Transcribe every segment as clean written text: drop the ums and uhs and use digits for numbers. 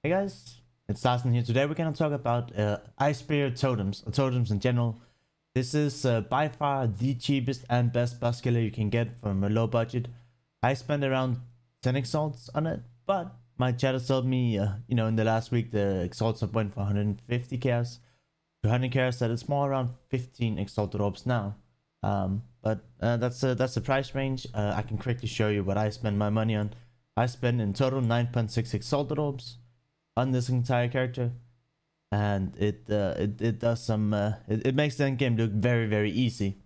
Hey guys, it's Larson here. Today we're gonna talk about Ice Spear totems, or totems in general. This is by far the cheapest and best buff killer you can get from a low budget. I spent around 10 exalts on it, but my chat has told me, in the last week the exalts have went for 150 cares, 200 cares, that it's more around 15 exalted orbs now. But that's the price range. I can quickly show you what I spend my money on. I spend in total 9.6 exalted orbs on this entire character, and it does some it makes the end game look very easy.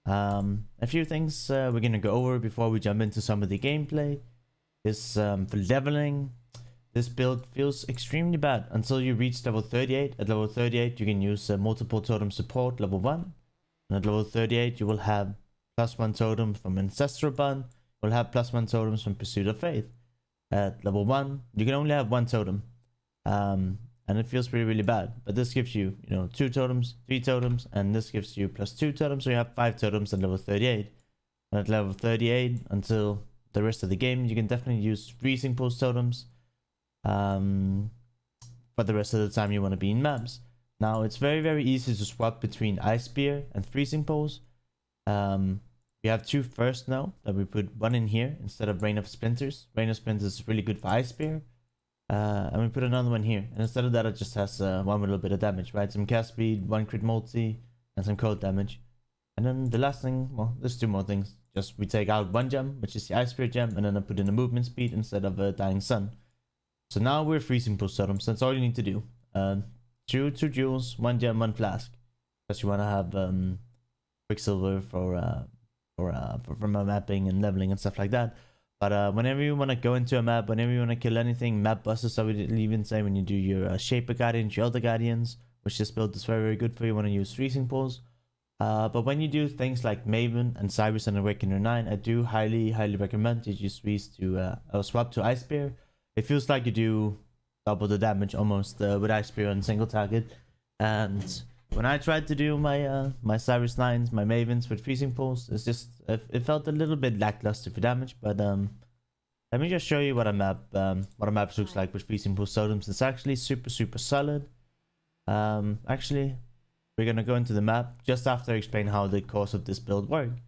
A few things we're gonna go over before we jump into some of the gameplay is for leveling. This build feels extremely bad until you reach level 38. At level 38 you can use multiple totem support level 1, and at level 38 you will have +1 totem from Ancestral Bond. You'll have +1 totems from Pursuit of Faith. At level 1 you can only have 1 totem, and it feels really bad, but this gives you 2 totems, 3 totems, and this gives you +2 totems, so you have 5 totems at level 38. And at level 38 until the rest of the game you can definitely use Freezing Pulse totems for the rest of the time you want to be in maps. Now it's very easy to swap between Ice Spear and Freezing Pulse. We have 2 first now that we put 1 in here instead of Rain of Splinters. Rain of Splinters is really good for Ice Spear. And we put another one here, and instead of that it just has 1 little bit of damage, right? Some cast speed, 1 crit multi, and some cold damage. And then the last thing, well, there's 2 more things. Just we take out 1 gem, which is the Ice Spear gem, and then I put in a movement speed instead of a Dying Sun. So now we're Freezing Pulse totems. That's all you need to do. 2 jewels, 1 gem, 1 flask, because you want to have Quicksilver for mapping and leveling and stuff like that. But whenever you want to go into a map, whenever you want to kill anything, map busters, I would even say when you do your Shaper Guardians, your Elder Guardians, which this build is very good for, you want to use Freezing Pulse. But when you do things like Maven and Cyrus and Awakener 9, I do highly recommend that you swap to Ice Spear. It feels like you do double the damage almost with Ice Spear on single target. And when I tried to do my Cyrus 9s, my Mavens with Freezing Pulse, it felt a little bit lackluster for damage. But let me just show you what a map looks like with Freezing Pulse totems. It's actually super solid. Actually, we're gonna go into the map just after I explain how the course of this build works.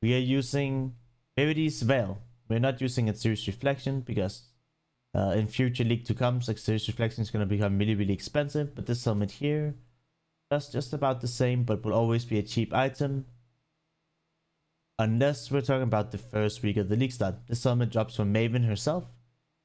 We are using Verity's Veil. We're not using its Serious Reflection because in future League to come, like Serious Reflection is gonna become really expensive. But this helmet here, that's just about the same, but will always be a cheap item. Unless we're talking about the first week of the league start. This helmet drops from Maven herself.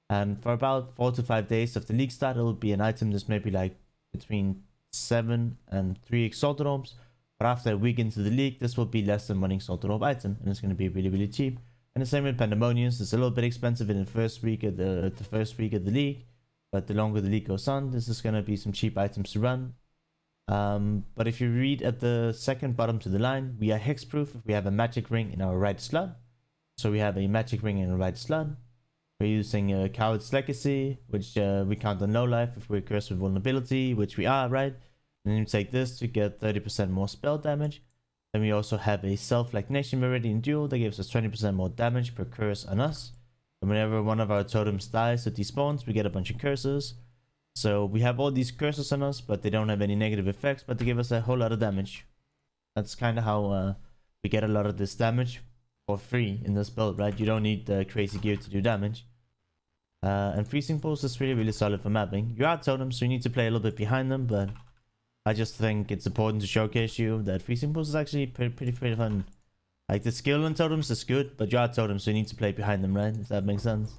And for about 4 to 5 days of the league start, it will be an item that's maybe like between 7 and 3 exalted orbs. But after a week into the league, this will be less than 1 exalted orb item. And it's going to be really cheap. And the same with Pandemonius. It's a little bit expensive in the first week of the league. But the longer the league goes on, this is going to be some cheap items to run. But if you read at the second bottom to the line, we are hexproof if we have a magic ring in our right slot. So we have a magic ring in the right slot. We're using Coward's Legacy, which we count on low life if we're cursed with vulnerability, which we are, right? And then you take this to get 30% more spell damage. Then we also have a Self-Lignation Meridian Duel that gives us 20% more damage per curse on us. And whenever one of our totems dies or despawns, we get a bunch of curses. So we have all these curses on us, but they don't have any negative effects, but they give us a whole lot of damage. That's kind of how we get a lot of this damage for free in this build, right? You don't need the crazy gear to do damage. And Freezing Pulse is really solid for mapping. You are totems, so you need to play a little bit behind them, but I just think it's important to showcase you that Freezing Pulse is actually pretty fun. Like, the skill in totems is good, but you are totems, so you need to play behind them, right? If that makes sense.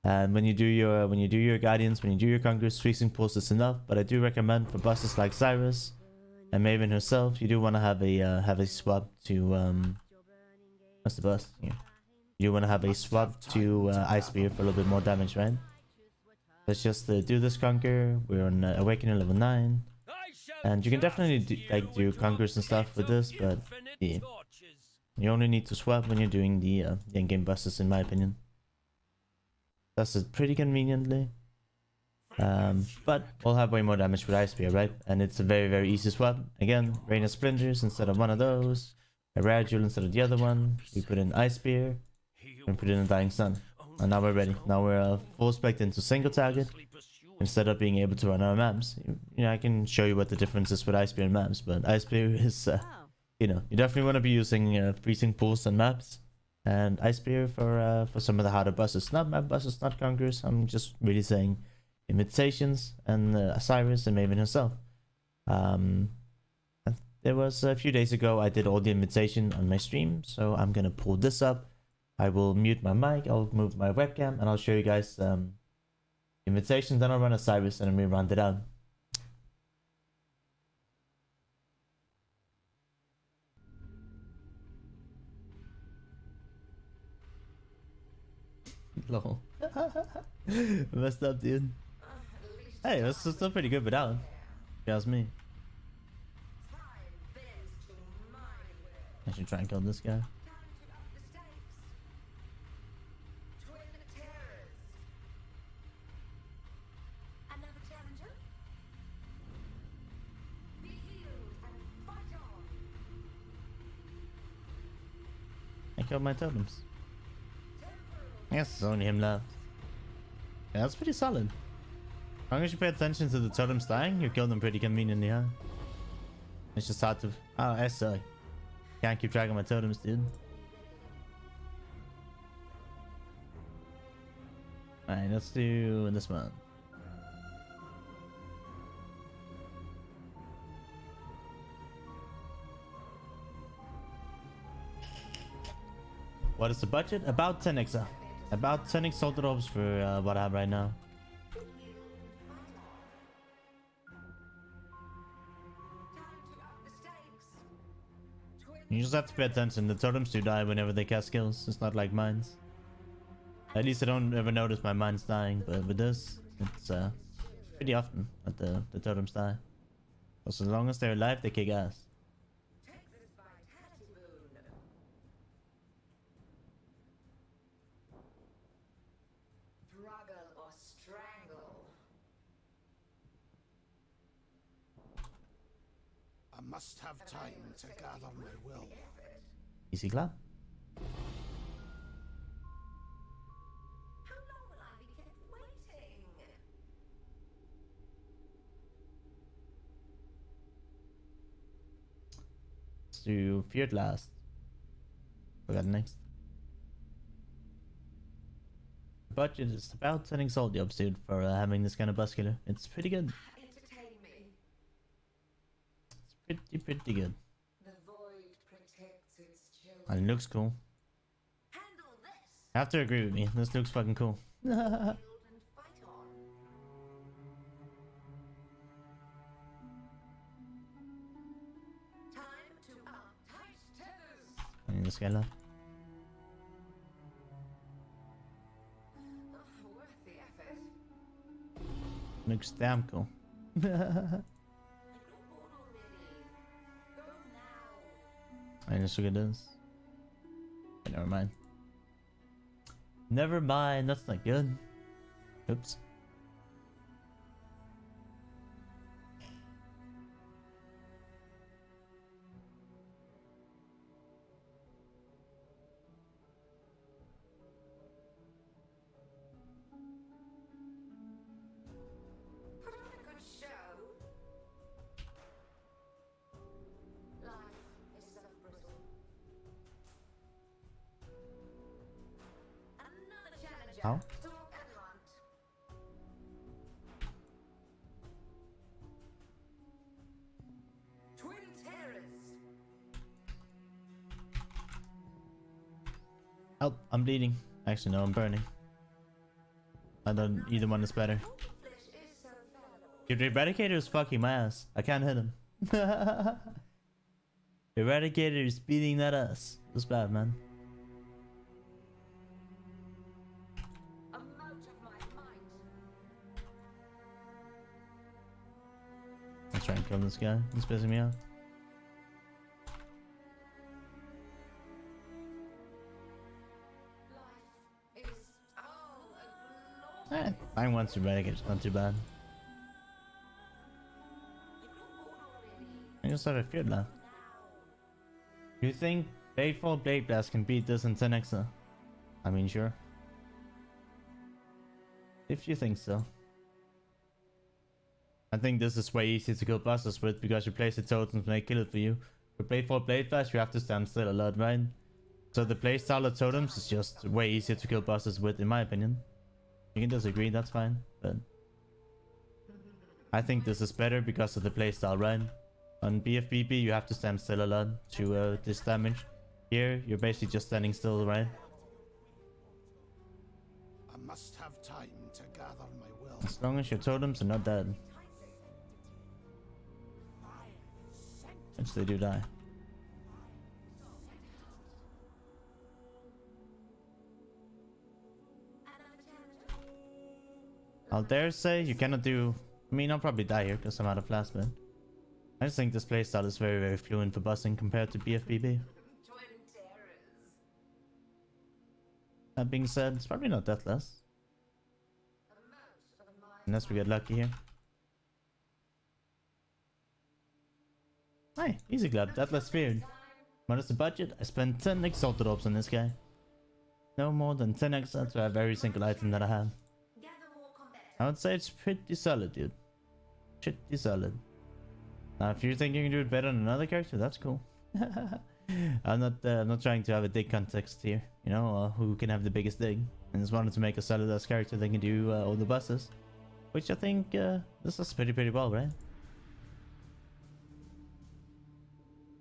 And when you do your Guardians, when you do your Conquerors, Freezing Pulse is enough. But I do recommend for bosses like Cyrus and Maven herself, you do want to have a swap to what's the boss? Yeah. You want to have a swap to Ice Spear for a little bit more damage, right? Let's just do this Conquer. We're on Awakening level 9, and you can definitely do Conquers and stuff with this, but yeah, you only need to swap when you're doing the in-game bosses, in my opinion. Does it pretty conveniently, but we'll have way more damage with Ice Spear, right? And it's a very easy swap. Again, Rain of Splinters instead of one of those, a Rare Jewel instead of the other one. We put in Ice Spear and put in a Dying Sun. And now we're ready. Now we're full spec into single target instead of being able to run our maps. You know, I can show you what the difference is with Ice Spear and maps, but Ice Spear is, you know, you definitely want to be using freezing pools and maps. And Ice Spear for some of the harder bosses. Not map bosses, not conquerors. I'm just really saying Invitations and Osiris and Maven herself. There was a few days ago I did all the invitation on my stream, so I'm gonna pull this up. I will mute my mic, I'll move my webcam, and I'll show you guys invitations. Then I'll run Osiris and then we round it out. Lol. Messed up, dude. Hey, that's still pretty good without. If you ask me. I should try and kill this guy. I killed my totems. Yes, only him left. Yeah, that's pretty solid. As long as you pay attention to the totems dying, you kill them pretty conveniently, huh? It's just hard to... Oh, I suck. Can't keep track of my totems, dude. Alright, let's do this one. What is the budget? About 10x. About 10 exalted orbs for what I have right now. You just have to pay attention. The totems do die whenever they cast skills. It's not like mines. At least I don't ever notice my mines dying, but with this, it's pretty often that the totems die. So as long as they're alive, they kick ass. I must have time to gather my will. Easy clap. How long will I be kept waiting? Let's do Feared last. We got next. Budget is about 10 exalt jobs, dude, for having this kind of bus killer. It's pretty good. Entertain me. It's pretty good. The void protects its children. And it looks cool. Handle this. You have to agree with me. This looks fucking cool. Build and fight on. Time to up tight tethers. I need this guy left. Worth the effort. Looks damn cool. You're bored already. Go now. I just look at this. Okay, never mind. Never mind, that's not good. Oops. Put on a good show. Life is so brittle. Another challenger. How? Stalk and hunt. Twin terrors. Help, I'm bleeding. Actually, no, I'm burning. I don't, either one is better. Your flesh is so fallible. Dude, the Eradicator is fucking my ass. I can't hit him. The Eradicator is beating that ass. It's bad, man. A mote of my might. Let's try and kill this guy. He's pissing me off. Life is all a glory. I want to Eradicate, it's not too bad. You grow bored already. I just have a fear left. Now. You think Bladefall Blade Blast can beat this in 10x? I mean, sure. If you think so. I think this is way easier to kill bosses with because you place the totems when they kill it for you. For Blade 4 Blade Flash, you have to stand still a lot, right? So the playstyle of totems is just way easier to kill bosses with, in my opinion. You can disagree, that's fine, but I think this is better because of the playstyle, right? On BFBB, you have to stand still a lot to this damage. Here, you're basically just standing still, right? I must have time to gather my will. As long as your totems are not dead. Which they do die. I'll dare say you cannot do... I mean, I'll probably die here because I'm out of flash, but I just think this playstyle is very, very fluent for bussing compared to BFBB. That being said, it's probably not deathless. Unless we get lucky here. Hi, easy club, deathless feared. What is the budget? I spent 10 exalted orbs on this guy. No more than 10 extra to have every single item that I have. I would say it's pretty solid, dude. Pretty solid. Now, if you think you can do it better than another character, that's cool. I'm not trying to have a dig context here. You know, who can have the biggest dig. I just wanted to make a solid ass character that can do all the bosses. Which I think this is pretty well, right?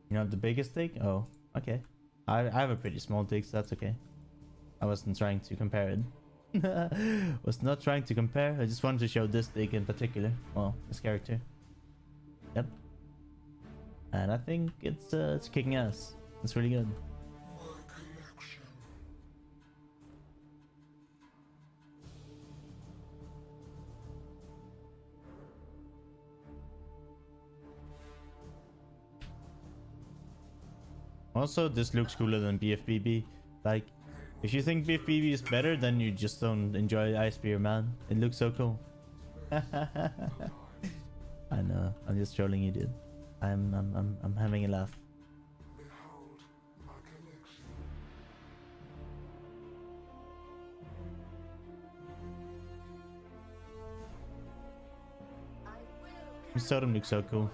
You have the biggest dig? Oh, okay. I have a pretty small dig, so that's okay. I wasn't trying to compare it. Was not trying to compare. I just wanted to show this dig in particular. Well, this character. Yep. And I think it's kicking ass. It's really good. Also, this looks cooler than BFBB. Like, if you think BFBB is better, then you just don't enjoy Ice Spear, man. It looks so cool. I know. I'm just trolling you, dude. I'm having a laugh. This totem looks so cool.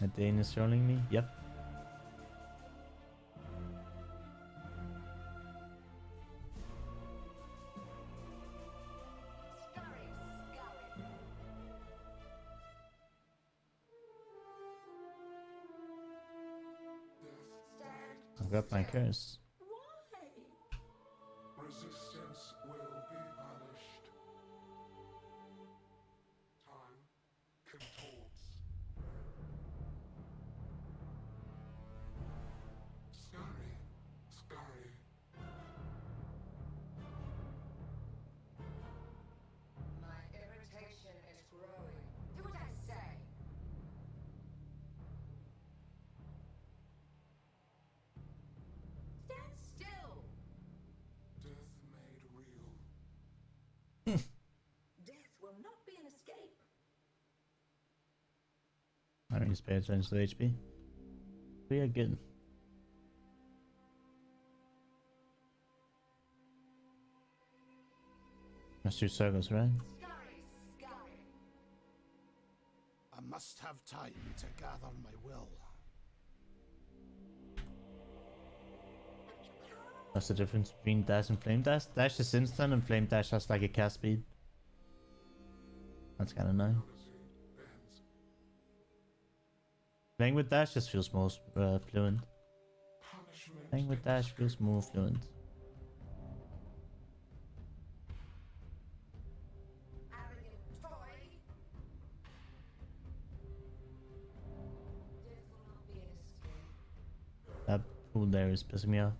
A Dane is trolling me? Yep. I've got my curse. Resistance will be punished. Time contorts. Scurry, scurry. My irritation is growing. Do what I say. Stand still. Death made real. Death will not be an escape. I don't need to pay attention to the HP. We are good. Let's do circles, right? Scurry, scurry. I must have time to gather my will. What's the difference between dash and flame dash? Dash is instant and flame dash has like a cast speed. That's kind of nice. Bends. Playing with dash just feels more fluent. Punishment. Playing with dash feels more fluent. Arrogant toy. Death will not be an escape. That pool there is pissing me off.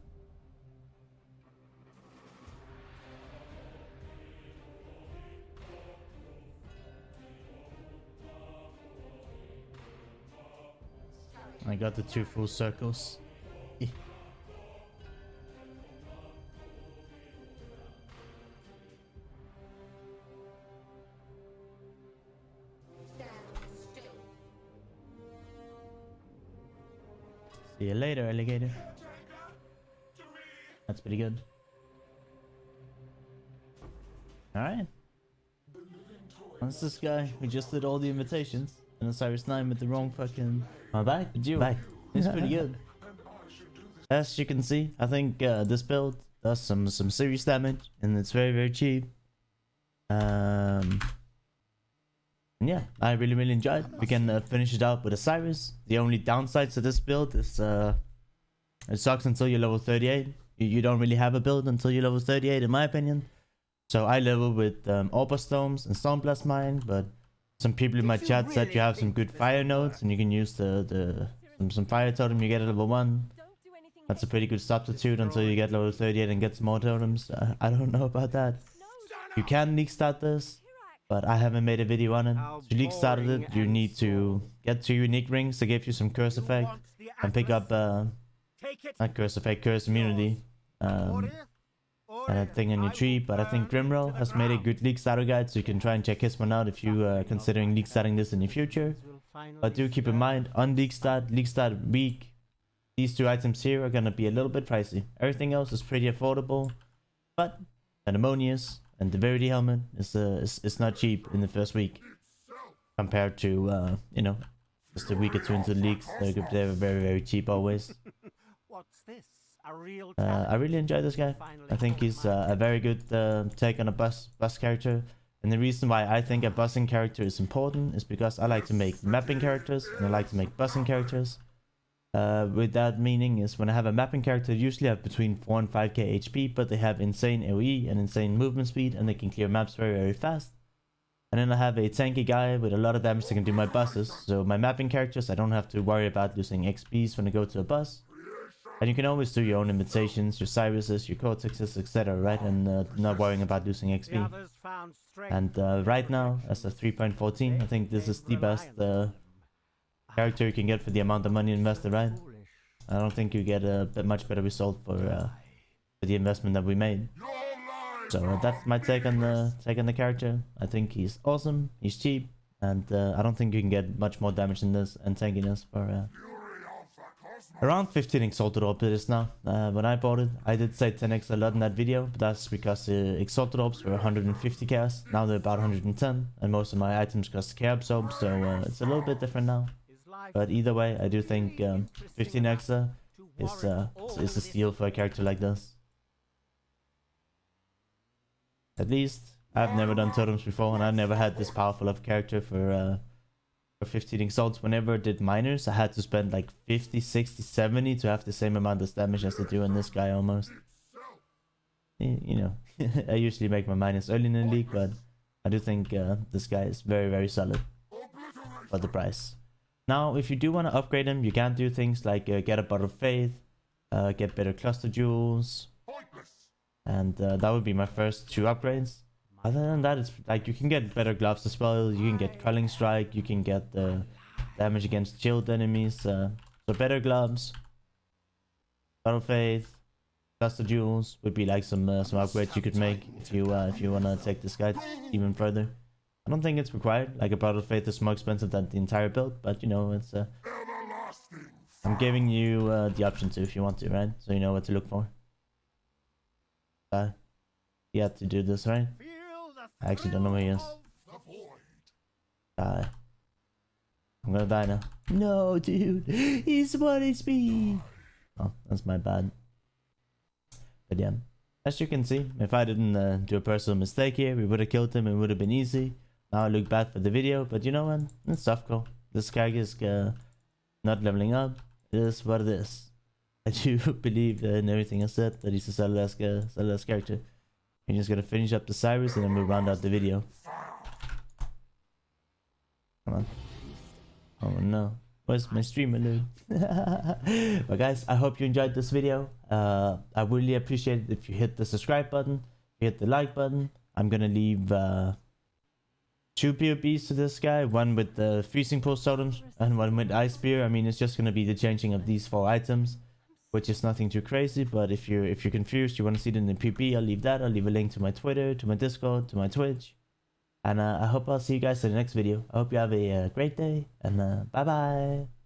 I got the 2 full circles. Stand still. See you later, alligator. That's pretty good. Alright. That's this guy. We just did all the invitations. And Osiris 9 with the wrong fucking... My back? You back. It's pretty good. As you can see, I think this build does some serious damage. And it's very cheap. Yeah, I really enjoyed it. We can finish it out with Osiris. The only downside to this build is it sucks until you're level 38. You don't really have a build until you're level 38 in my opinion. So I level with Orba Stones and Stoneblast Mine, but some people in my chat said you have some good fire nodes and you can use some fire totem you get at level 1. That's a pretty good substitute until you get level 38 and get some more totems. I don't know about that. You can league start this, but I haven't made a video on it. To league started it, you need to get 2 unique rings to give you some curse effect and pick up not curse effect, curse immunity. Thing on your tree, but I think Grimroll has made a good league starter guide, so you can try and check his one out if you are considering league starting this in the future. But do keep in mind, on league start week, these 2 items here are gonna be a little bit pricey. Everything else is pretty affordable, but Anemonius and the Verity helmet is not cheap in the first week compared to you know, just a week or 2 into the leagues. They're very cheap always. What's this? A real I really enjoy this guy. I think he's a very good take on a bus character. And the reason why I think a bussing character is important is because I like to make mapping characters and I like to make bussing characters. With that meaning is when I have a mapping character, usually have between 4 and 5k HP, but they have insane AoE and insane movement speed and they can clear maps very fast. And then I have a tanky guy with a lot of damage that can do my buses. So my mapping characters, I don't have to worry about losing XPs when I go to a bus. And you can always do your own invitations, your Cyruses, your Cortexes, etc. right? And not worrying about losing XP. And right now, as of 3.14, I think this is the best character you can get for the amount of money invested, right? I don't think you get a much better result for the investment that we made. So that's my take on the character. I think he's awesome, he's cheap, and I don't think you can get much more damage than this and tankiness for... Around 15 Exalted Orbs it is now. When I bought it, I did say 10x a lot in that video, but that's because Exalted Orbs were 150 chaos, now they're about 110, and most of my items cost chaos absorb, so it's a little bit different now. But either way, I do think 15 extra is a steal for a character like this. At least, I've never done totems before, and I've never had this powerful of a character for 15 exalts. Whenever I did minors, I had to spend like 50, 60, 70 to have the same amount of damage as I do on this guy almost. You know, I usually make my minors early in the league, but I do think this guy is very solid for the price. Now, if you do want to upgrade him, you can do things like get a Bottle of Faith, get better cluster jewels, and that would be my first 2 upgrades. Other than that, it's like you can get better gloves as well. You can get Culling Strike. You can get damage against chilled enemies. So better gloves, Battle Faith, cluster jewels would be like some upgrades you could make if you wanna take this guy even further. I don't think it's required. Like a Battle Faith is more expensive than the entire build, but you know it's I'm giving you the option to if you want to, right? So you know what to look for. You have to do this, right? I actually don't know where he is. Die. I'm gonna die now. No, dude. He's 1 HP. Oh, that's my bad. But yeah. As you can see, if I didn't do a personal mistake here, we would have killed him and it would have been easy. Now I look bad for the video, but you know what? It's soft call. This guy is not leveling up. It is what it is. I do believe in everything I said that he's a solid ass character. I'm just gonna finish up the Cyrus and then we'll round out the video. Come on. Oh no. Where's my streamer loot? But guys, I hope you enjoyed this video. I really appreciate it if you hit the subscribe button, if you hit the like button. I'm gonna leave 2 POBs to this guy, one with the freezing pulse totems and one with ice spear. I mean, it's just gonna be the changing of these 4 items, which is nothing too crazy. But if you're confused, you want to see it in the PP, I'll leave that. I'll leave a link to my Twitter, to my Discord, to my Twitch. And I hope I'll see you guys in the next video. I hope you have a great day, and bye bye.